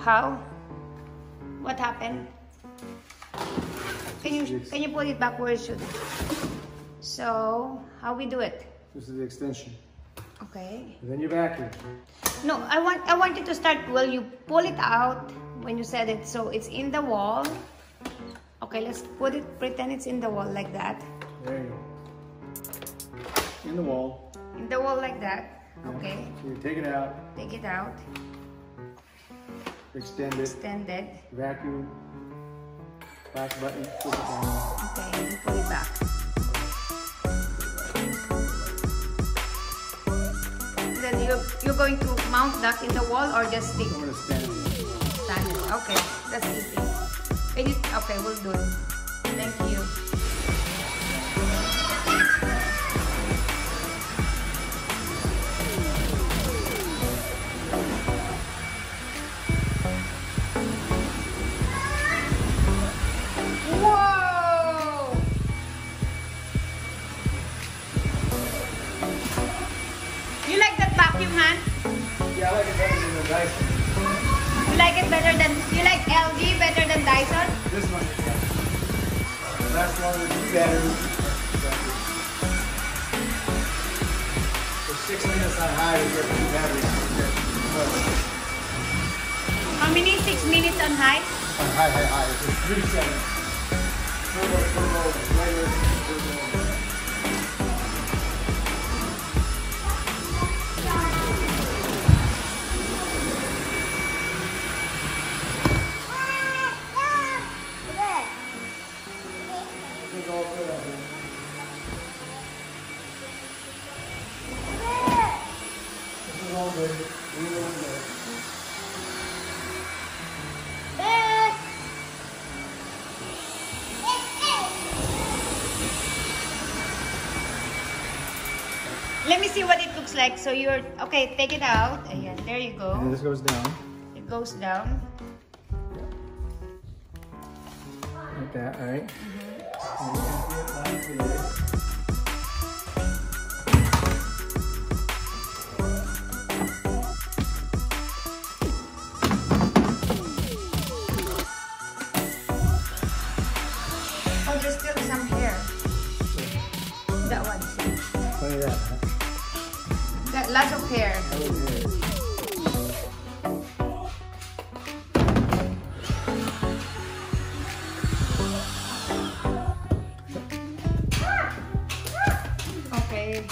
How? What happened? Can you put it back where it should? So, how we do it? This is the extension. Okay. And then you vacuum. No, I want you to start, well, you pull it out when you said it, so it's in the wall. Okay, let's pretend it's in the wall like that. There you go. In the wall. In the wall like that. Okay. Yeah. So you take it out. Take it out. Extend it. Extend it. Vacuum. Last button. Push it down. Okay, and pull it back. Then you're going to mount that in the wall or just stick? I'm going to stand it. Stand it. Okay, that's easy. Can you? Okay, we'll do it. Thank you. Yeah, I like it better than the Dyson. You like it better than, you like LG better than Dyson? This one, yeah. Lasts longer than 2 batteries. For 6 minutes on high, you get 2 batteries. How many? 6 minutes on high? On high. It's 3 seconds. Turbo, regular, turbo. Let me see what it looks like. So you're, okay, take it out. Ayan, there you go. And this goes down. It goes down. Like that, right? Oh, there's still some hair. That one. Look at that, huh? Got lots of hair. Okay.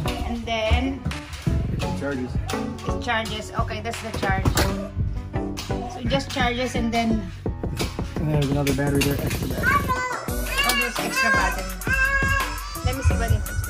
And then It charges. it charges. Okay, that's the charge. So it just charges and then And there's another battery there, extra battery. oh, there's extra battery. Let me see what it looks like.